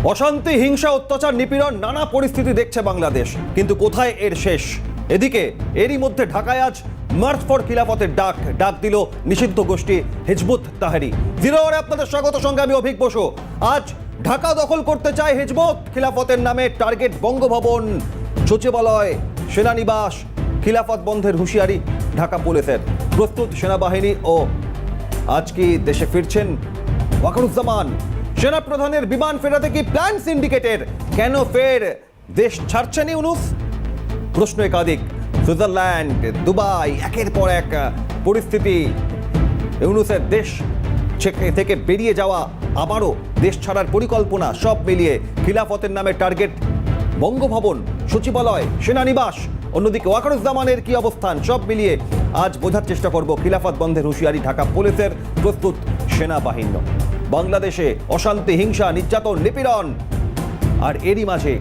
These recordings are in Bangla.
অশান্তি, হিংসা, অত্যাচার, নিপীড়ন, নানা পরিস্থিতি দেখছে বাংলাদেশ, কিন্তু কোথায় এর শেষ? এদিকে এরই মধ্যে ঢাকায় আজ মার্চ ফর খিলাফতের ডাক দিল নিষিদ্ধ গোষ্ঠী হিজবুত তাহরির। জিরো আওয়ারে আপনাদের স্বাগত, সঙ্গে আমি অভিক বসু। আজ ঢাকা দখল করতে চায় হিজবুত খিলাফতের নামে, টার্গেট বঙ্গভবন, সচিবালয়, সেনানিবাস। খিলাফত বন্ধের হুঁশিয়ারি ঢাকা পুলিশের। প্রস্তুত সেনাবাহিনী ও আজ কি দেশে ফিরছেন ওয়াকারুজ্জামান? সেনা প্রধানের বিমান ফেরাতে কি প্ল্যান সিন্ডিকেটের? কেন ফের দেশ ছাড়ছেন ইউনূস? প্রশ্ন একাধিক। সুইজারল্যান্ড, দুবাই, একের পর এক পরিস্থিতি। ইউনূসের দেশ থেকে বেরিয়ে যাওয়া, আবারও দেশ ছাড়ার পরিকল্পনা, সব মিলিয়ে খিলাফতের নামে টার্গেট বঙ্গভবন, সচিবালয়, সেনানিবাস। অন্যদিকে ওয়াকারুজ্জামানের কি অবস্থান? সব মিলিয়ে আজ বোঝার চেষ্টা করব খিলাফত বন্ধের হুঁশিয়ারি ঢাকা পুলিশের, প্রস্তুত সেনাবাহিনী। বাংলাদেশে অশান্তি, হিংসা, নির্যাতন, নিপীড়ন, আর এরই মাঝে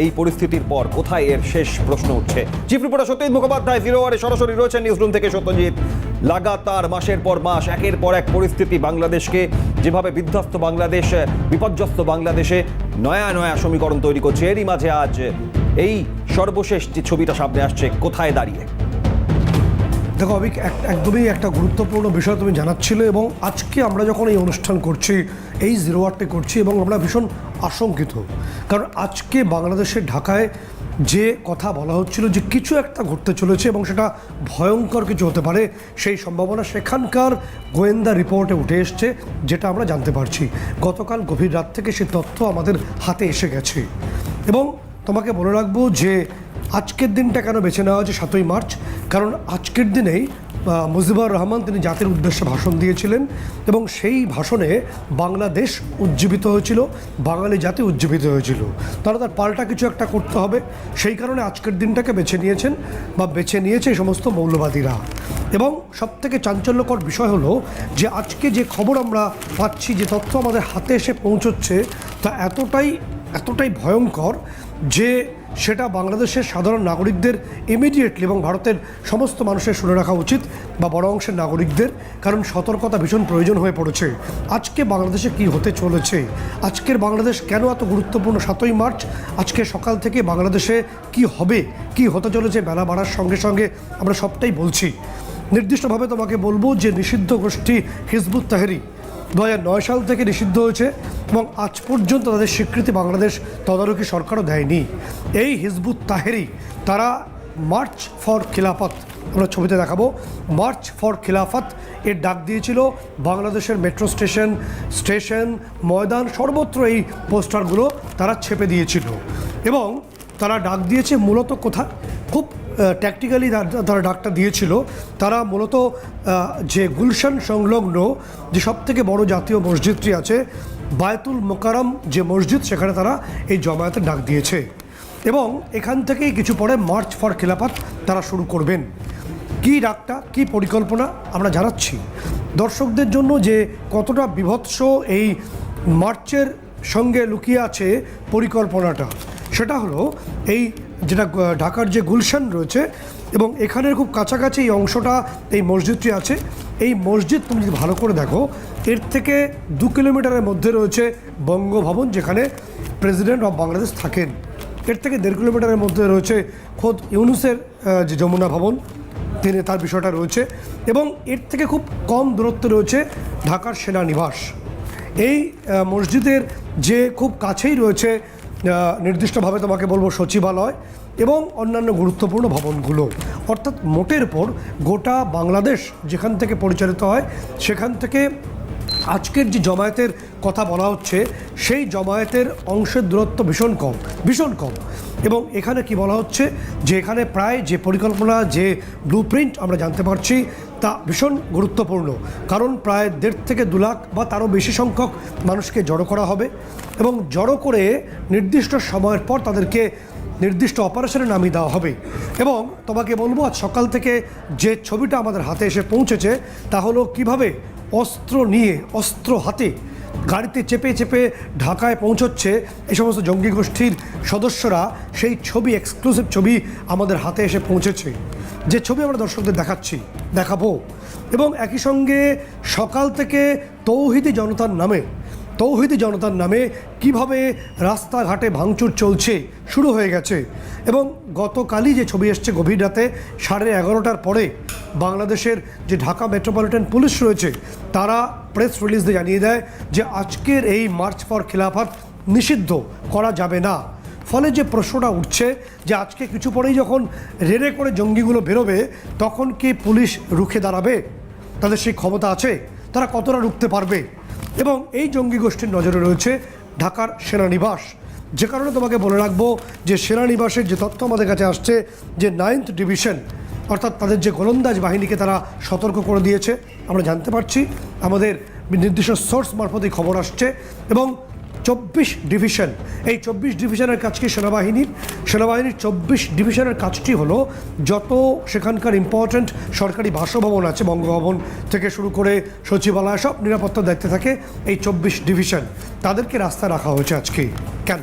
এই পরিস্থিতির পর কোথায় এর শেষ? প্রশ্ন উঠছে। Chief reporter Satyajit Mukhopadhyay zero আওয়ারে সরাসরি রয়েছেন নিউজরুম থেকে। সত্যজিৎ, লাগাতার মাসের পর মাস একের পর এক পরিস্থিতি বাংলাদেশকে যেভাবে বিধ্বস্ত বাংলাদেশ, বিপর্যস্ত বাংলাদেশে নয়া নয়া সমীকরণ তৈরি করছে, এরই মাঝে আজ এই সর্বশেষ যে ছবিটা সামনে আসছে, কোথায় দাঁড়িয়ে? দেখো অবিক, একদমই একটা গুরুত্বপূর্ণ বিষয় তুমি জানাচ্ছিলে, এবং আজকে আমরা যখন এই অনুষ্ঠান করছি, এই জিরো আওয়ারটি করছি, এবং আমরা ভীষণ আশঙ্কিত। কারণ আজকে বাংলাদেশের ঢাকায় যে কথা বলা হচ্ছিল যে কিছু একটা ঘটতে চলেছে এবং সেটা ভয়ঙ্কর কিছু হতে পারে, সেই সম্ভাবনা সেখানকার গোয়েন্দা রিপোর্টে উঠে এসছে, যেটা আমরা জানতে পারছি। গতকাল গভীর রাত থেকে সেই তথ্য আমাদের হাতে এসে গেছে। এবং তোমাকে বলে রাখবো যে আজকের দিনটা কেন বেছে নেওয়া হয়েছে 7ই মার্চ, কারণ আজকের দিনেই মুজিবুর রহমান তিনি জাতির উদ্দেশ্যে ভাষণ দিয়েছিলেন, এবং সেই ভাষণে বাংলাদেশ উজ্জীবিত হয়েছিল, বাঙালি জাতি উজ্জীবিত হয়েছিল। তার পাল্টা কিছু একটা করতে হবে, সেই কারণে আজকের দিনটাকে বেছে নিয়েছেন বা বেছে নিয়েছে এই সমস্ত মৌলবাদীরা। এবং সবথেকে চাঞ্চল্যকর বিষয় হলো যে আজকে যে খবর আমরা পাচ্ছি, যে তথ্য আমাদের হাতে এসে পৌঁছচ্ছে, তা এতটাই ভয়ঙ্কর যে সেটা বাংলাদেশের সাধারণ নাগরিকদের ইমিডিয়েটলি এবং ভারতের সমস্ত মানুষের শুনে রাখা উচিত, বা বড় অংশের নাগরিকদের, কারণ সতর্কতা ভীষণ প্রয়োজন হয়ে পড়েছে। আজকে বাংলাদেশে কি হতে চলেছে, আজকের বাংলাদেশ কেন এত গুরুত্বপূর্ণ? 7ই মার্চ আজকে সকাল থেকে বাংলাদেশে কি হবে, কি হতে চলেছে, বেলা বাড়ার সঙ্গে সঙ্গে আমরা সবটাই বলছি। নির্দিষ্টভাবে তোমাকে বলবো যে নিষিদ্ধ গোষ্ঠী হিজবুত তাহরির 2009 সাল থেকে নিষিদ্ধ হয়েছে, এবং আজ পর্যন্ত তাদের স্বীকৃতি বাংলাদেশ তদারকি সরকারও দেয়নি। এই হিজবুত তাহরির তারা মার্চ ফর খিলাফত, আমরা ছবিতে দেখাবো, মার্চ ফর খিলাফত এর ডাক দিয়েছিল। বাংলাদেশের মেট্রো স্টেশন, ময়দান, সর্বত্র এই পোস্টারগুলো তারা ছেপে দিয়েছিল। এবং তারা ডাক দিয়েছে মূলত কোথায়, খুব ট্যাকটিক্যালি তারা ডাকটা দিয়েছিল। তারা মূলত যে গুলশান সংলগ্ন যে সবথেকে বড় জাতীয় মসজিদটি আছে, বায়তুল মোকাররম যে মসজিদ, সেখানে তারা এই জমায়েতের ডাক দিয়েছে। এবং এখান থেকেই কিছু পরে মার্চ ফর খিলাফত তারা শুরু করবেন। কী ডাকটা, কী পরিকল্পনা আমরা জানাচ্ছি দর্শকদের জন্য, যে কতটা বিভৎস এই মার্চের সঙ্গে লুকিয়ে আছে পরিকল্পনাটা। সেটা হলো এই যেটা ঢাকার যে গুলশান রয়েছে, এবং এখানের খুব কাছাকাছি এই অংশটা, এই মসজিদটি আছে। এই মসজিদ তুমি যদি ভালো করে দেখো, এর থেকে 2 কিলোমিটারের মধ্যে রয়েছে বঙ্গভবন, যেখানে প্রেসিডেন্ট অফ বাংলাদেশ থাকেন। এর থেকে 1.5 কিলোমিটারের মধ্যে রয়েছে খোদ ইউনূসের যে যমুনা ভবন, তার বিষয়টা রয়েছে। এবং এর থেকে খুব কম দূরত্বে রয়েছে ঢাকার সেনানিবাস। এই মসজিদের যে খুব কাছেই রয়েছে নির্দিষ্টভাবে তোমাকে বলবো সচিবালয় এবং অন্যান্য গুরুত্বপূর্ণ ভবনগুলো। অর্থাৎ মোটের পর গোটা বাংলাদেশ যেখান থেকে পরিচালিত হয়, সেখান থেকে আজকের যে জমায়েতের কথা বলা হচ্ছে, সেই জমায়েতের অংশের দূরত্ব ভীষণ কম। এবং এখানে কি বলা হচ্ছে, যে এখানে প্রায় যে পরিকল্পনা, যে ব্লুপ্রিন্ট আমরা জানতে পারছি, তা ভীষণ গুরুত্বপূর্ণ। কারণ প্রায় 1.5 থেকে 2 লাখ বা তারও বেশি সংখ্যক মানুষকে জড়ো করা হবে, এবং জড়ো করে নির্দিষ্ট সময়ের পর তাদেরকে নির্দিষ্ট অপারেশনে নামিয়ে দেওয়া হবে। এবং তোমাকে বলবো, আজ সকাল থেকে যে ছবিটা আমাদের হাতে এসে পৌঁছেছে, তা হলো কীভাবে অস্ত্র নিয়ে, অস্ত্র হাতে গাড়িতে চেপে ঢাকায় পৌঁছচ্ছে এই সমস্ত জঙ্গি গোষ্ঠীর সদস্যরা। সেই ছবি, এক্সক্লুসিভ ছবি আমাদের হাতে এসে পৌঁছেছে, যে ছবি আমরা দর্শকদের দেখাবো। এবং একই সঙ্গে সকাল থেকে তৌহিদি জনতার নামে তৌহিদি জনতার নামে কিভাবে রাস্তাঘাটে ভাঙচুর চলছে শুরু হয়ে গেছে। এবং গতকালই যে ছবি এসছে গভীর রাতে 11:30টার পরে বাংলাদেশের যে ঢাকা মেট্রোপলিটন পুলিশ রয়েছে তারা প্রেস রিলিজ দিয়ে জানিয়ে দেয় যে আজকের এই মার্চ ফর খিলাফত নিষিদ্ধ করা যাবে না। ফলে যে প্রশ্নটা উঠছে যে আজকে কিছু পরেই যখন রেড়ে করে জঙ্গিগুলো বেরোবে তখন কি পুলিশ রুখে দাঁড়াবে? তাদের সেই ক্ষমতা আছে? তারা কতটা রুখতে পারবে? এবং এই জঙ্গি গোষ্ঠীর নজরে রয়েছে ঢাকার সেনানিবাস। যে কারণে তোমাকে বলে রাখবো যে সেনানিবাসের যে তথ্য আমাদের কাছে আসছে যে 9th ডিভিশন অর্থাৎ তাদের যে গোলন্দাজ বাহিনীকে তারা সতর্ক করে দিয়েছে আমরা জানতে পারছি, আমাদের নির্দিষ্ট সোর্স মারফত এই খবর আসছে। এবং 24 ডিভিশন, এই 24 ডিভিশনের কাজ কি সেনাবাহিনীর 24 ডিভিশনের কাজটি হলো যত সেখানকার ইম্পর্ট্যান্ট সরকারি বাসভবন আছে, বঙ্গভবন থেকে শুরু করে সচিবালয়, সব নিরাপত্তার দায়িত্বে থাকে এই 24 ডিভিশন। তাদেরকে রাস্তায় রাখা হয়েছে আজকে। কেন?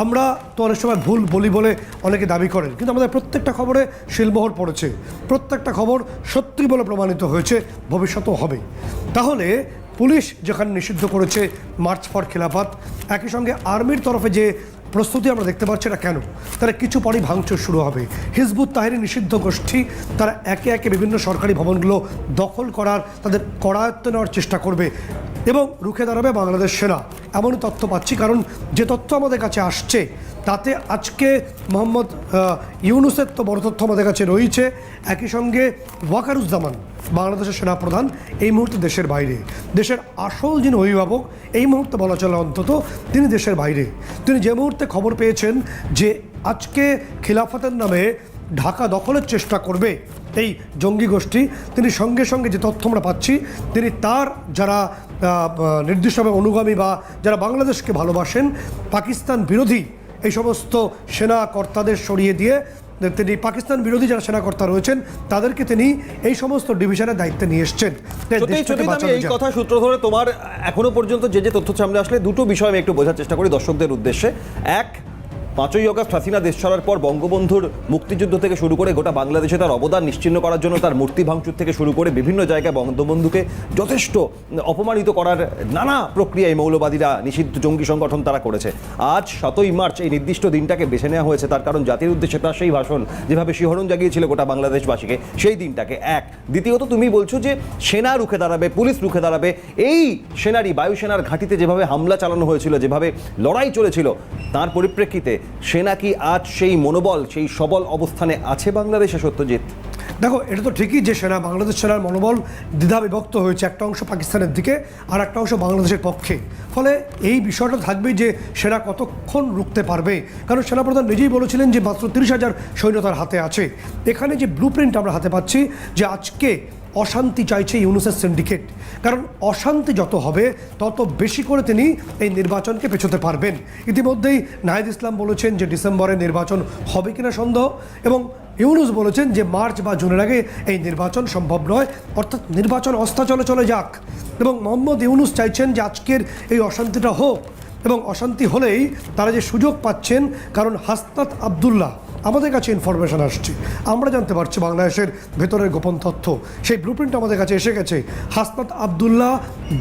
আমরা তো অনেক সময় ভুল বলি বলে অনেকে দাবি করেন, কিন্তু আমাদের প্রত্যেকটা খবরে শিলমোহর পড়েছে, প্রত্যেকটা খবর সত্যি বলে প্রমাণিত হয়েছে, ভবিষ্যতেও হবে। তাহলে পুলিশ যেখানে নিষিদ্ধ করেছে মার্চ ফর খিলাফত, একই সঙ্গে আর্মির তরফে যে প্রস্তুতি আমরা দেখতে পাচ্ছি এটা কেন? তারা কিছু পরই ভাঙচুর শুরু হবে। হিজবুত তাহরির নিষিদ্ধ গোষ্ঠী তারা একে একে বিভিন্ন সরকারি ভবনগুলো দখল করার, তাদের করায়ত্ত নেওয়ার চেষ্টা করবে এবং রুখে দাঁড়াবে বাংলাদেশ সেনা, এমনই তথ্য পাচ্ছি। কারণ যে তথ্য আমাদের কাছে আসছে তাতে আজকে মোহাম্মদ ইউনুসের তো বড় তথ্য আমাদের কাছে রয়েছে, একই সঙ্গে ওয়াকারুজ্জামান বাংলাদেশের সেনাপ্রধান এই মুহূর্তে দেশের বাইরে। দেশের আসল যিনি অভিভাবক এই মুহূর্তে বলা চলে অন্তত তিনি দেশের বাইরে। তিনি যে মুহূর্তে খবর পেয়েছেন যে আজকে খিলাফতের নামে ঢাকা দখলের চেষ্টা করবে এই জঙ্গি গোষ্ঠী, তিনি সঙ্গে সঙ্গে যে তথ্য আমরা পাচ্ছি তিনি তার যারা নির্দিষ্টভাবে অনুগামী বা যারা বাংলাদেশকে ভালোবাসেন, পাকিস্তান বিরোধী এই সমস্ত সেনা কর্তাদের সরিয়ে দিয়ে তিনি পাকিস্তান বিরোধী যারা সেনাকর্তা রয়েছেন তাদেরকে তিনি এই সমস্ত ডিভিশনের দায়িত্বে নিয়ে এসছেন। এই কথা সূত্র ধরে তোমার এখনো পর্যন্ত যে তথ্য সামনে আসলে দুটো বিষয় আমি একটু বোঝার চেষ্টা করি দর্শকদের উদ্দেশ্যে। এক, 5ই অগস্ট হাসিনা দেশ ছাড়ার পর বঙ্গবন্ধুর মুক্তিযুদ্ধ থেকে শুরু করে গোটা বাংলাদেশে তার অবদান নিশ্চিহ্ন করার জন্য তার মূর্তি ভাঙচুর থেকে শুরু করে বিভিন্ন জায়গায় বঙ্গবন্ধুকে যথেষ্ট অপমানিত করার নানা প্রক্রিয়ায় মৌলবাদীরা নিষিদ্ধ জঙ্গি সংগঠন তারা করেছে। আজ 7ই মার্চ এই নির্দিষ্ট দিনটাকে বেছে নেওয়া হয়েছে তার কারণ জাতির উদ্দেশ্যে তার সেই ভাষণ যেভাবে শিহরণ জাগিয়েছিল গোটা বাংলাদেশবাসীকে, সেই দিনটাকে এক। দ্বিতীয়ত তুমি বলছো যে সেনা রুখে দাঁড়াবে, পুলিশ রুখে দাঁড়াবে। এই সেনারই বায়ুসেনার ঘাঁটিতে যেভাবে হামলা চালানো হয়েছিল, যেভাবে লড়াই চলেছিল, তার পরিপ্রেক্ষিতে সেনা কি আজ সেই মনোবল, সেই সবল অবস্থানে আছে বাংলাদেশে? সত্যজিৎ, দেখো এটা তো ঠিকই যে সেনা, বাংলাদেশ সেনার মনোবল দ্বিধা বিভক্ত হয়েছে, একটা অংশ পাকিস্তানের দিকে আর একটা অংশ বাংলাদেশের পক্ষে। ফলে এই বিষয়টা থাকবেই যে সেনা কতক্ষণ রুখতে পারবে। কারণ সেনাপ্রধান নিজেই বলেছিলেন যে মাত্র 30,000 সৈন্য তার হাতে আছে। এখানে যে ব্লুপ্রিন্ট আমরা হাতে পাচ্ছি যে আজকে অশান্তি চাইছে ইউনুসের সিন্ডিকেট, কারণ অশান্তি যত হবে তত বেশি করে তিনি এই নির্বাচনকে পেছোতে পারবেন। ইতিমধ্যেই নাহিদ ইসলাম বলেছেন যে ডিসেম্বরে নির্বাচন হবে কিনা সন্দেহ, এবং ইউনুস বলেছেন যে মার্চ বা জুনের আগে এই নির্বাচন সম্ভব নয়, অর্থাৎ নির্বাচন অস্তাচলে চলে যাক। এবং মোহাম্মদ ইউনুস চাইছেন যে আজকের এই অশান্তিটা হোক, এবং অশান্তি হলেই তারা যে সুযোগ পাচ্ছেন, কারণ হাসনাত আবদুল্লাহ আমাদের কাছে ইনফরমেশন আসছে, আমরা জানতে পারছি বাংলাদেশের ভেতরের গোপন তথ্য, সেই ব্লুপ্রিন্ট আমাদের কাছে এসে গেছে। হাসনাত আবদুল্লাহ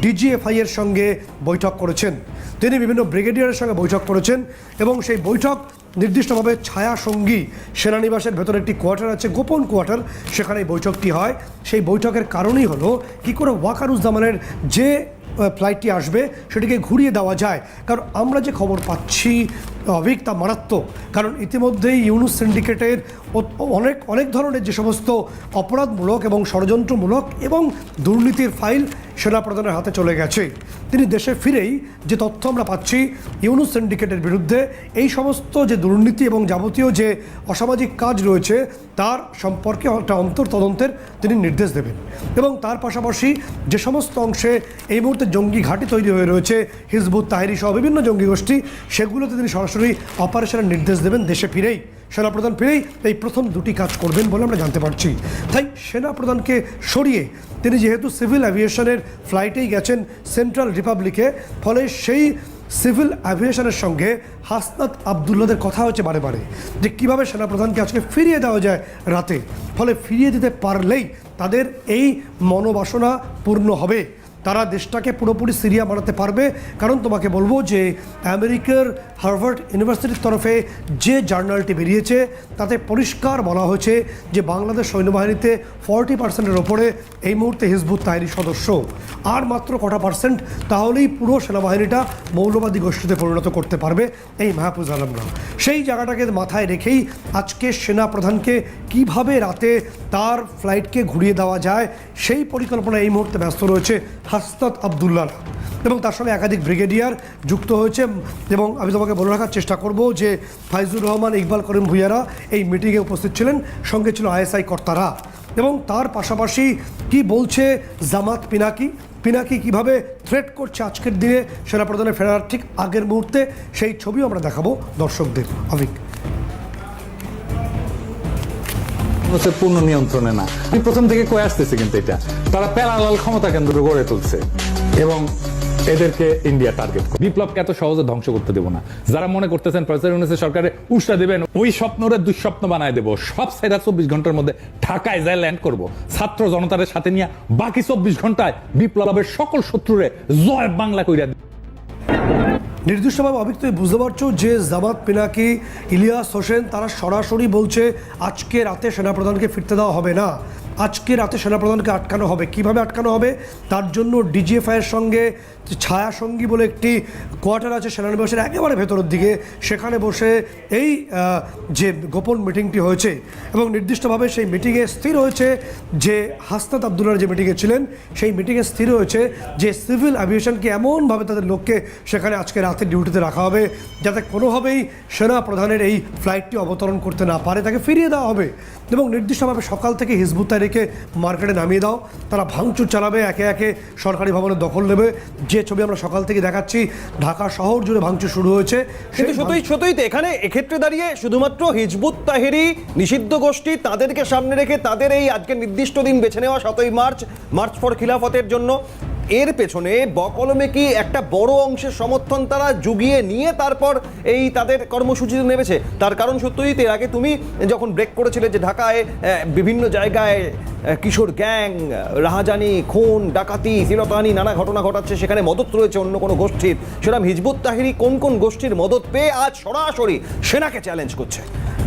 ডিজিএফআই এর সঙ্গে বৈঠক করেছেন, তিনি বিভিন্ন ব্রিগেডিয়ারের সঙ্গে বৈঠক করেছেন, এবং সেই বৈঠক নির্দিষ্টভাবে ছায়া সঙ্গী সেনানিবাসের ভেতরে একটি কোয়ার্টার আছে, গোপন কোয়ার্টার, সেখানে এই বৈঠকটি হয়। সেই বৈঠকের কারণই হলো কী করে ওয়াকারুজ্জামানের যে ফ্লাইটটি আসবে সেটিকে ঘুরিয়ে দেওয়া যায়। কারণ আমরা যে খবর পাচ্ছি অভিক তা মারাত্মক, কারণ ইতিমধ্যেই ইউনুস সিন্ডিকেটের অনেক ধরনের যে সমস্ত অপরাধমূলক এবং ষড়যন্ত্রমূলক এবং দুর্নীতির ফাইল সেনাপ্রধানের হাতে চলে গেছে। তিনি দেশে ফিরেই যে তথ্য আমরা পাচ্ছি ইউনুস সিন্ডিকেটের বিরুদ্ধে এই সমস্ত যে দুর্নীতি এবং যাবতীয় যে অসামাজিক কাজ রয়েছে তার সম্পর্কে একটা অন্তর্তদন্তের তিনি নির্দেশ দেবেন, এবং তার পাশাপাশি যে সমস্ত অংশে এই মুহূর্তে জঙ্গি ঘাঁটি তৈরি হয়ে রয়েছে হিজবুত তাহরি সহ বিভিন্ন জঙ্গি গোষ্ঠী, সেগুলোতে তিনি সরাসরি অপারেশনের নির্দেশ দেবেন দেশে ফিরেই। সেনাপ্রধান ফিরেই এই প্রথম দুটি কাজ করবেন বলে আমরা জানতে পারছি। তাই সেনাপ্রধানকে সরিয়ে তিনি যেহেতু সিভিল অ্যাভিয়েশনের ফ্লাইটেই গেছেন সেন্ট্রাল রিপাবলিকে, ফলে সেই সিভিল অ্যাভিয়েশনের সঙ্গে হাসনাত আবদুল্লাদের কথা হচ্ছে বারে বারে যে কীভাবে সেনাপ্রধানকে আজকে ফিরিয়ে দেওয়া যায় রাতে। ফলে ফিরিয়ে দিতে পারলেই তাদের এই মনোবাসনা পূর্ণ হবে, তারা দেশটাকে পুরোপুরি সিরিয়া বানাতে পারবে। কারণ তোমাকে বলবো যে আমেরিকার হার্ভার্ড ইউনিভার্সিটির তরফে যে জার্নালটি বেরিয়েছে তাতে পরিষ্কার বলা হয়েছে যে বাংলাদেশ সৈন্যবাহিনীতে 40% ওপরে এই মুহূর্তে হিজবুত তাহরির সদস্য, আর মাত্র কটা পার্সেন্ট তাহলেই পুরো সেনাবাহিনীটা মৌলবাদী গোষ্ঠীতে পরিণত করতে পারবে এই মাহফুজ আলমরা। সেই জায়গাটাকে মাথায় রেখেই আজকে সেনা প্রধানকে কিভাবে রাতে তার ফ্লাইটকে ঘুরিয়ে দেওয়া যায় সেই পরিকল্পনা এই মুহূর্তে ব্যস্ত রয়েছে হাসনাত আবদুল্লাহ এবং তার সঙ্গে একাধিক ব্রিগেডিয়ার যুক্ত হয়েছে। এবং আমি তোমাকে বলে রাখার চেষ্টা করব যে ফাইজুর রহমান, ইকবাল করিম ভূঁইয়ারা এই মিটিংয়ে উপস্থিত ছিলেন, সঙ্গে ছিল আইএসআই কর্তারা। এবং তার পাশাপাশি কি বলছে জামাত পিনাকি কিভাবে থ্রেট করছে আজকের দিনে সেনাপ্রধানের ফেরার ঠিক আগের মুহূর্তে, সেই ছবিও আমরা দেখাবো দর্শকদের। অভিক হচ্ছে পূর্ণ নিয়ন্ত্রণে না, আমি প্রথম থেকে কয়ে আসতেছি, কিন্তু এটা তারা প্যারালাল ক্ষমতা কেন্দ্র গড়ে তুলছে এবং এদেরকে ইন্ডিয়া টার্গেট করে। বিপ্লবকে এত সহজে ধ্বংস করতে দেবো না। যারা মনে করতেছেন প্রফেসর ইউনূসের সরকারে উষ্টা দেবেন, ওই স্বপ্নরে দুঃস্বপ্ন বানায় দেবো। সব সেরা 24 ঘন্টার মধ্যে ঢাকায় যায় ল্যান্ড করব, ছাত্র জনতার সাথে নিয়ে বাকি 24 ঘন্টায় বিপ্লবের সকল শত্রুরে জয় বাংলা কইরা। নির্দিষ্টভাবে অভিক তুমি বুঝতে পারছো যে জামাত, পিনাকি, ইলিয়াস হোসেন তারা সরাসরি বলছে আজকে রাতে সেনাপ্রধানকে ফিরতে দেওয়া হবে না, আজকে রাতে সেনাপ্রধানকে আটকানো হবে। কিভাবে আটকানো হবে তার জন্য ডিজিএফআইয়ের সঙ্গে ছায়া সঙ্গী বলে একটি কোয়ার্টার আছে সেনানিবাসের একেবারে ভেতরের দিকে, সেখানে বসে এই যে গোপন মিটিংটি হয়েছে এবং নির্দিষ্টভাবে সেই মিটিংয়ে স্থির হয়েছে যে হাসনাত আবদুল্লাহ যে মিটিংয়ে ছিলেন সেই মিটিংয়ে স্থির হয়েছে যে সিভিল অ্যাভিয়েশনকে এমনভাবে তাদের লোককে সেখানে আজকে রাতে ডিউটিতে রাখা হবে যাতে কোনোভাবেই সেনা প্রধানের এই ফ্লাইটটি অবতরণ করতে না পারে, তাকে ফিরিয়ে দেওয়া হবে। এবং নির্দিষ্টভাবে সকাল থেকে হিজবুত তাহরিরকে মার্কেটে নামিয়ে দাও, তারা ভাঙচুর চালাবে, একে একে সরকারি ভবনের দখল নেবে। যে ছবি আমরা সকাল থেকে দেখাচ্ছি ঢাকা শহর জুড়ে ভাঙচুর শুরু হয়েছে। কিন্তু সত্যই তো এখানে এক্ষেত্রে দাঁড়িয়ে শুধুমাত্র হিজবুত তাহরি নিষিদ্ধ গোষ্ঠী তাদেরকে সামনে রেখে তাদের এই আজকে নির্দিষ্ট দিন বেছে নেওয়া 7ই মার্চ ফর খিলাফতের জন্য, এর পেছনে বকলমে কি একটা বড় অংশের সমর্থন তারা জুগিয়ে নিয়ে তারপর এই তাদের কর্মসূচিতে নেমেছে? তার কারণ সত্যজিৎ, এর আগে তুমি যখন ব্রেক করেছিলে যে ঢাকায় বিভিন্ন জায়গায় কিশোর গ্যাং, রাহাজানি, খুন, ডাকাতি, শ্লীলতাহানি নানা ঘটনা ঘটাচ্ছে, সেখানে মদত রয়েছে অন্য কোনো গোষ্ঠীর। সেরকম হিজবুত তাহরি কোন কোন গোষ্ঠীর মদত পেয়ে আজ সরাসরি সেনাকে চ্যালেঞ্জ করছে?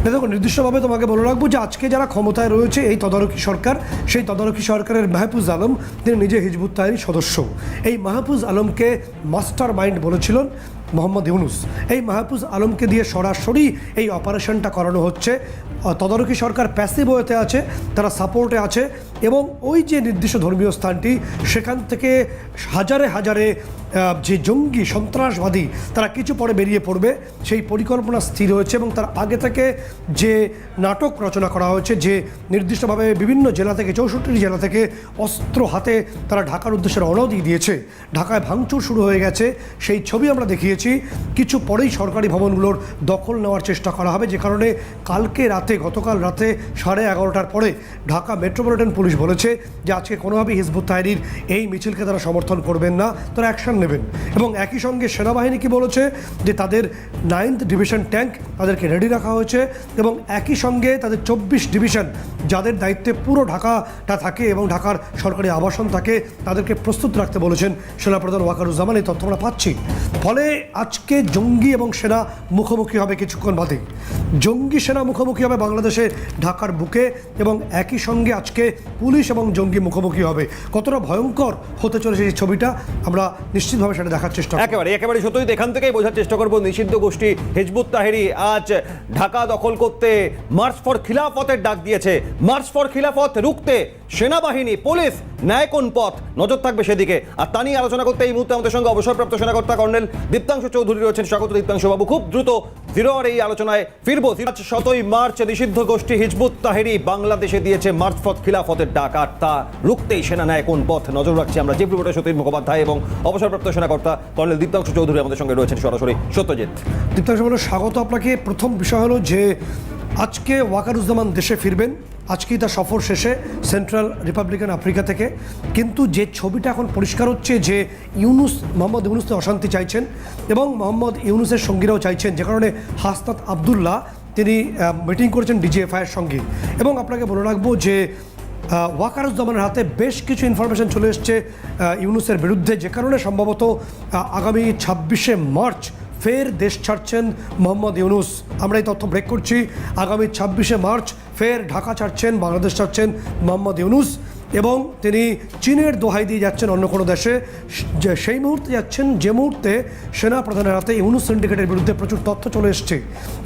দেখো, নির্দিষ্টভাবে তোমাকে বলে রাখবো যে আজকে যারা ক্ষমতায় রয়েছে এই তদারকি সরকার, সেই তদারকি সরকারের মাহফুজ আলম তিনি নিজে হিজবুত তাহরির সদস্য। এই মাহফুজ আলমকে মাস্টার মাইন্ড বলেছিলেন মোহাম্মদ ইউনূস। এই মাহফুজ আলমকে দিয়ে সরাসরি এই অপারেশনটা করানো হচ্ছে। তদারকি সরকার প্যাসিভ ওয়েতে আছে, তারা সাপোর্টে আছে এবং ওই যে নির্দিষ্ট ধর্মীয় স্থানটি সেখান থেকে হাজারে হাজারে যে জঙ্গি সন্ত্রাসবাদী তারা কিছু পরে বেরিয়ে পড়বে সেই পরিকল্পনা স্থির হয়েছে। এবং তার আগে থেকে যে নাটক রচনা করা হয়েছে যে নির্দিষ্টভাবে বিভিন্ন জেলা থেকে 64টি জেলা থেকে অস্ত্র হাতে তারা ঢাকার উদ্দেশ্যে রওনা দিয়ে দিয়েছে। ঢাকায় ভাঙচুর শুরু হয়ে গেছে, সেই ছবি আমরা দেখিয়েছি। কিছু পরেই সরকারি ভবনগুলোর দখল নেওয়ার চেষ্টা করা হবে, যে কারণে গতকাল রাতে 11:30টার পরে ঢাকা মেট্রোপলিটন পুলিশ বলেছে যে আজকে কোনোভাবেই হিজবুত তাহরির এই মিছিলকে তারা সমর্থন করবেন না, তারা অ্যাকশন নেবেন। এবং একই সঙ্গে সেনাবাহিনী কি বলেছে যে তাদের 9th ডিভিশন ট্যাঙ্ক তাদেরকে রেডি রাখা হয়েছে এবং একই সঙ্গে তাদের 24 ডিভিশন যাদের দায়িত্বে পুরো ঢাকাটা থাকে এবং ঢাকার সরকারি আবাসন থাকে তাদেরকে প্রস্তুত রাখতে বলেছেন সেনাপ্রধান ওয়াকারুজ্জামান। এই তথ্য আমরা পাচ্ছি। ফলে আজকে জঙ্গি এবং সেনা মুখোমুখি হবে কিছুক্ষণ বাদে, জঙ্গি সেনা মুখোমুখি হবে বাংলাদেশে ঢাকার বুকে এবং একই সঙ্গে আজকে পুলিশ এবং জঙ্গি মুখোমুখি হবে। কতটা ভয়ঙ্কর হতে চলেছে এই ছবিটা আমরা নিশ্চিতভাবে সেটা দেখার চেষ্টা করব। একেবারে সত্যই এখান থেকেই বোঝার চেষ্টা করবো নিষিদ্ধ গোষ্ঠী হিজবুত তাহরি আজ ঢাকা দখল করতে মার্চ ফর খিলাফতের ডাক দিয়েছে। মার্চ ফর খিলাফত রুখতে সেনাবাহিনী, পুলিশ ন্যায় কোন পথ, নজর থাকবে সেদিকে। আর তা নিয়ে আলোচনা করতে এই মুহূর্তে আমাদের সঙ্গে অবসরপ্রাপ্ত সেনাকর্তা কর্নেল দীপ্তাংশু চৌধুরী রয়েছেন। স্বাগত দীপ্তাংশু বাবু। খুব দ্রুত জিরোর এই আলোচনায় ফিরবো। 7ই মার্চ নিষিদ্ধ গোষ্ঠী হিজবুত তাহরি বাংলাদেশে দিয়েছে মার্চ ফর খিলাফতের ডাক, আর তা রুখতেই সেনা ন্যায় কোন পথ, নজর রাখছি আমরা। চিফ রিপোর্টার সতীশ মুখোপাধ্যায় এবং অবসরপ্রাপ্ত সেনাকর্তা কর্নেল দীপ্তাংশু চৌধুরী আমাদের সঙ্গে রয়েছেন সরাসরি। সত্যজিৎ। দীপ্তাংশু বলে স্বাগত আপনাকে। প্রথম বিষয় হলো যে আজকে ওয়াকারুজ্জামান দেশে ফিরবেন, আজকেই তার সফর শেষে সেন্ট্রাল রিপাবলিকান আফ্রিকা থেকে। কিন্তু যে ছবিটা এখন পরিষ্কার হচ্ছে যে মোহাম্মদ ইউনূস অশান্তি চাইছেন এবং মোহাম্মদ ইউনূসের সঙ্গীরাও চাইছেন, যে কারণে হাসনাত আবদুল্লাহ তিনি মিটিং করেছেন ডিজিএফআইয়ের সঙ্গে। এবং আপনাকে বলে রাখবো যে ওয়াকারুজ্জামানের হাতে বেশ কিছু ইনফরমেশন চলে এসছে ইউনূসের বিরুদ্ধে, যে কারণে সম্ভবত আগামী 26শে মার্চ ফের দেশ ছাড়ছেন মোহাম্মদ ইউনূস। আমরা এই তথ্য ব্রেক করছি। আগামী 26শে মার্চ ফের ঢাকা ছাড়ছেন, বাংলাদেশ ছাড়ছেন মোহাম্মদ ইউনূস, এবং তিনি চীনের দোহাই দিয়ে যাচ্ছেন অন্য কোনো দেশে। সেই মুহূর্তে যাচ্ছেন যে মুহূর্তে সেনা প্রধানের হাতে ইউনূস সিন্ডিকেটের বিরুদ্ধে প্রচুর তথ্য চলে এসছে,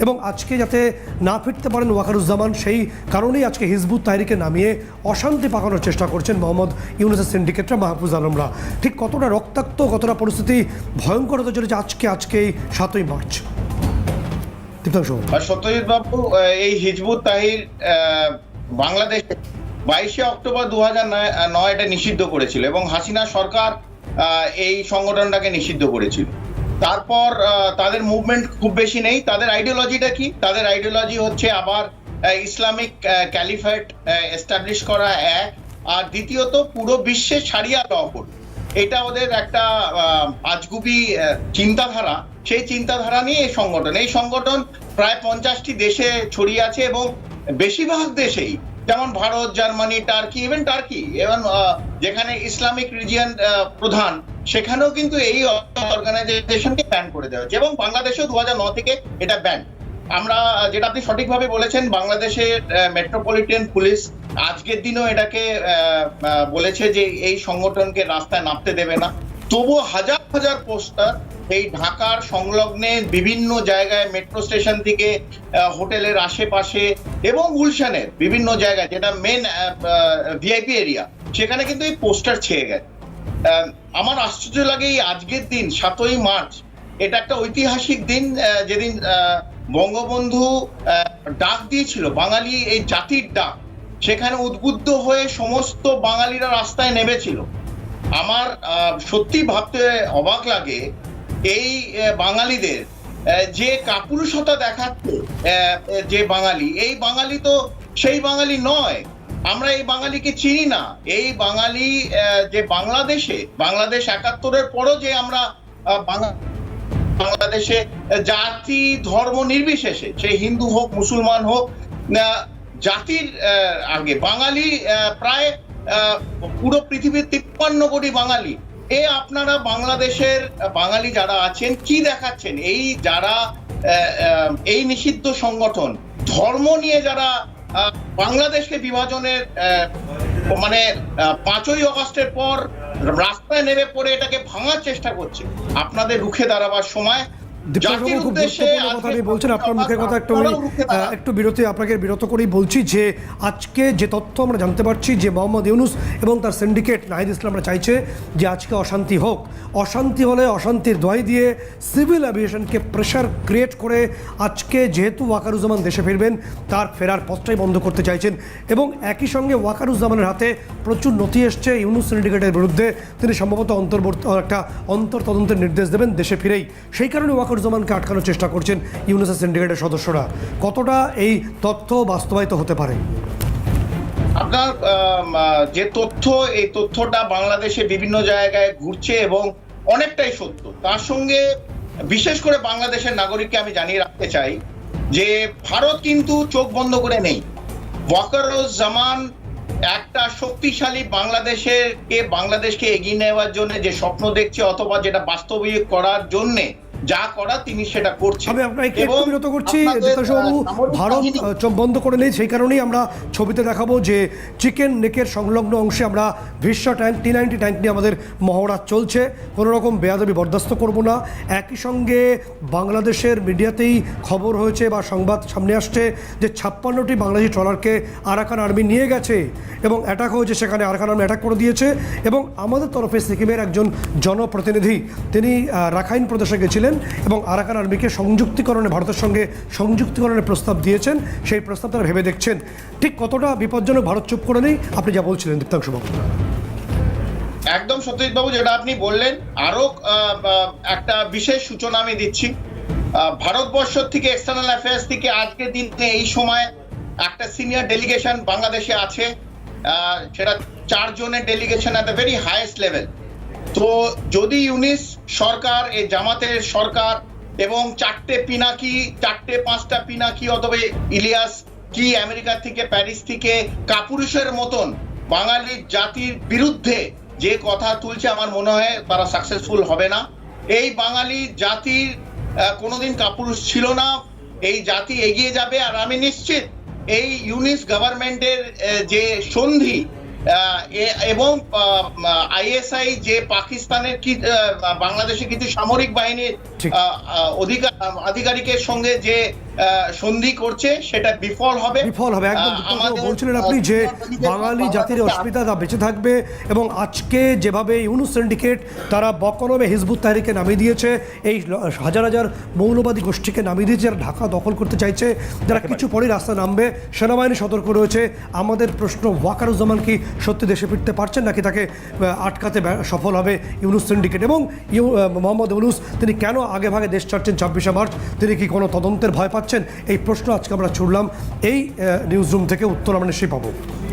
এবং আজকে যাতে না ফিরতে পারেন ওয়াকারুজ্জামান, সেই কারণেই আজকে হিজবুত তাহরিকে নামিয়ে অশান্তি পাকানোর চেষ্টা করছেন মোহাম্মদ ইউনূসের সিন্ডিকেটরা, মাহফুজ আলমরা। ঠিক কতটা রক্তাক্ত, কতটা পরিস্থিতি ভয়ঙ্কর হতে চলেছে আজকেই 7ই মার্চ? সত্যজিৎ বাবু, এই হিজবুত তাহরির বাংলাদেশ 22শে অক্টোবর 2009 এটা নিষিদ্ধ করেছিল, এবং হাসিনা সরকার এই সংগঠনটাকে নিষিদ্ধ করেছিল। তারপর তাদের মুভমেন্ট খুব বেশি নেই। তাদের আইডিওলজিটা কি? তাদের আইডিওলজি হচ্ছে আবার ইসলামিক ক্যালিফেট এস্টাবলিশ করা, এক, আর দ্বিতীয়ত পুরো বিশ্বে সারিয়া ল করবে। এটা ওদের একটা আজগুবি চিন্তাধারা। সেই চিন্তাধারা নিয়ে এই সংগঠন প্রায় 50টি দেশে ছড়িয়ে আছে, এবং বেশিরভাগ দেশেই, যেমন ভারত, জার্মানি, টার্কি, এবং যেখানে ইসলামিক রিজিয়ন প্রধান, সেখানেও কিন্তু এই অর্গানাইজেশনকে ব্যান করে দেওয়া হয়েছে, এবং বাংলাদেশেও 2009 থেকে এটা ব্যান। আমরা যেটা আপনি সঠিকভাবে বলেছেন, বাংলাদেশের মেট্রোপলিটন পুলিশ আজকের দিনও এটাকে বলেছে যে এই সংগঠনকে রাস্তায় নামতে দেবে না। তবুও হাজার হাজার পোস্টার এই ঢাকার সংলগ্নে বিভিন্ন জায়গায়, মেট্রো স্টেশন থেকে হোটেলের আশেপাশে এবং গুলশানের বিভিন্ন জায়গায়, যেটা মেন ভিআইপি এরিয়া, সেখানে কিন্তু এই পোস্টার ছেয়ে গেছে। আমার আশ্চর্য লাগে, এই আজকের দিন 7ই মার্চ, এটা একটা ঐতিহাসিক দিন, যেদিন বঙ্গবন্ধু ডাক দিয়েছিল, বাঙালি এই জাতির ডাক, সেখানে উদ্বুদ্ধ হয়ে সমস্ত বাঙালিরা রাস্তায় নেমেছিল। আমার সত্যি ভাবতে অবাক লাগে, এই বাঙালিদের যে কাপুরুষতা দেখাচ্ছে যে বাঙালি, এই বাঙালি তো সেই বাঙালি নয়। আমরা এই বাঙালিকে চিনি না। এই বাঙালি যে বাংলাদেশ 71-এর পরও যে আমরা বাংলাদেশে জাতি ধর্ম নির্বিশেষে, সে হিন্দু হোক, মুসলমান হোক, জাতির আগে বাঙালি প্রায় পুরো পৃথিবীর 53 কোটি বাঙালি। আপনারা বাংলাদেশের বাঙালি যারা আছেন কি দেখাচ্ছেন? এই যারা এই নিষিদ্ধ সংগঠন ধর্ম নিয়ে যারা বাংলাদেশকে বিভাজনের মানে 5ই আগস্টের পর রাস্তায় নেমে পড়ে এটাকে ভাঙার চেষ্টা করছে, আপনাদের রুখে দাঁড়াবার সময়। বলছেন আপনার মুখের কথা একটু বিরতি, আপনাকে বিরত করেই বলছি যে আজকে যে তথ্য আমরা জানতে পারছি যে মোহাম্মদ ইউনূস এবং তার সিন্ডিকেট নাহিদ ইসলামরা চাইছে যে আজকে অশান্তি হোক। অশান্তি হলে অশান্তির দোহাই দিয়ে সিভিল অ্যাভিয়েশনকে প্রেশার ক্রিয়েট করে আজকে যেহেতু ওয়াকারুজ্জামান দেশে ফিরবেন, তার ফেরার পথটাই বন্ধ করতে চাইছেন, এবং একই সঙ্গে ওয়াকারুজ্জামানের হাতে প্রচুর নথি এসছে ইউনূস সিন্ডিকেটের বিরুদ্ধে। তিনি সম্ভবত একটা অন্তর তদন্তের নির্দেশ দেবেন দেশে ফিরেই। সেই কারণে ওয়াকারুজ্জামানকে আটকানোর চেষ্টা করছেন ইউনূসের সিন্ডিকেটের সদস্যরা। কতটা এই তথ্য বাস্তবায়িত হতে পারে? আপনার যে তথ্য, এই তথ্যটা বাংলাদেশে বিভিন্ন জায়গায় ঘুরছে এবং অনেকটাই সত্য। তার সঙ্গে বিশেষ করে বাংলাদেশের নাগরিককে আমি জানিয়ে রাখতে চাই যে ভারত কিন্তু চোখ বন্ধ করে নেই। ওয়াকারুজ্জামান একটা শক্তিশালী বাংলাদেশকে এগিয়ে নেওয়ার জন্য যে স্বপ্ন দেখছে, অথবা যেটা বাস্তবায়িত করার জন্য যা করা তিনি সেটা করছেন। আমি আপনাকে একটু বিরত করছি, ভারত চোখ বন্ধ করে নেই। সেই কারণেই আমরা ছবিতে দেখাবো যে চিকেন নেকের সংলগ্ন অংশে আমরা ভিসা ট্যাঙ্ক, T90 ট্যাঙ্ক নিয়ে আমাদের মহড়া চলছে। কোনো রকম বেয়াদবি বরদাস্ত করব না। একই সঙ্গে বাংলাদেশের মিডিয়াতেই খবর হয়েছে বা সংবাদ সামনে আসছে যে 56টি বাংলাদেশি ট্রলারকে আরাকান আর্মি নিয়ে গেছে এবং অ্যাটাক হয়েছে, সেখানে আরাকান আর্মি অ্যাটাক করে দিয়েছে। এবং আমাদের তরফে সিকিমের একজন জনপ্রতিনিধি, তিনি রাখাইন প্রদেশে গেছিলেন এবং আরাকান আর্মিকে ভারতের সঙ্গে সংযুক্তিকরণের প্রস্তাব দিয়েছেন। সেই প্রস্তাব তারা ভেবে দেখছেন। ঠিক কতটা বিপজ্জনক ভারত চুপ করে নেই, আপনি যা বলছিলেন দীপ্তাংশু বাবু। একদম সত্যজিৎ বাবু, যেটা আপনি বললেন, আরো একটা বিশেষ সূচনা আমি দিচ্ছি। ভারতবর্ষ থেকে, এক্সটার্নাল অ্যাফেয়ার্স থেকে আজকের দিনে এই সময় একটা সিনিয়র ডেলিগেশন বাংলাদেশে আছে। সেটা 4 জনের delegation at the very highest level. তো যদি ইউনিস সরকার, এই জামাতের সরকার, এবং 4-5টা পিনাকি অথবা ইলিয়াস কি আমেরিকা থেকে, প্যারিস থেকে কাপুরুষের মতন বাঙালি জাতির বিরুদ্ধে যে কথা তুলছে, আমার মনে হয় তারা সাকসেসফুল হবে না। এই বাঙালি জাতির কোনোদিন কাপুরুষ ছিল না, এই জাতি এগিয়ে যাবে। আর আমি নিশ্চিত এই ইউনিস গভর্নমেন্টের যে সন্ধি এবং আইএসআই যে পাকিস্তানের কি বাংলাদেশে কিছু সামরিক বাহিনীর ঠিক। আধিকারিকের সঙ্গে যে সন্ধি করছে সেটা বিফল হবে। একদম বলছিলেন আপনি যে বাঙালি জাতির অস্মিতা বেঁচে থাকবে, এবং আজকে যেভাবে ইউনুস সিন্ডিকেট তারা বকরমে হিজবুত তাহরিরকে নামিয়ে দিয়েছে, এই হাজার হাজার মৌলবাদী গোষ্ঠীকে নামিয়ে দিয়েছে, যারা ঢাকা দখল করতে চাইছে, যারা কিছু পরে রাস্তায় নামবে, সেনাবাহিনী সতর্ক রয়েছে। আমাদের প্রশ্ন, ওয়াকারুজ্জামান কি সত্যি দেশে ফিরতে পারছেন, নাকি তাকে আটকাতে সফল হবে ইউনুস সিন্ডিকেট? এবং মোহাম্মদ ইউনুস তিনি কেন আগে ভাগে দেশ ছাড়ছেন 26শে মার্চ? তিনি কি কোনো তদন্তের ভয় পাচ্ছেন? এই প্রশ্ন আজকে আমরা ছুড়লাম এই নিউজ রুম থেকে, উত্তর আমরা নিশ্চয়ই পাবো।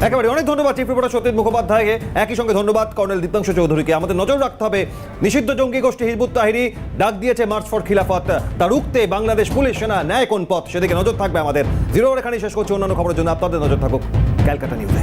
একেবারে অনেক ধন্যবাদ চিফ রিপোর্টার সত্যজিৎ মুখোপাধ্যায়কে, একই সঙ্গে ধন্যবাদ কর্নেল দীপ্তাংশু চৌধুরীকে। আমাদের নজর রাখতে হবে, নিষিদ্ধ জঙ্গি গোষ্ঠী হিজবুত তাহরির ডাক দিয়েছে মার্চ ফর খিলাফত, তা রুখতে বাংলাদেশ পুলিশ সেনা ন্যায় কোন পথ, সেদিকে নজর থাকবে আমাদের। জিরো এখানেই শেষ করছি। অন্যান্য খবরের জন্য আপনাদের নজর থাকুক ক্যালকাটা নিউজে।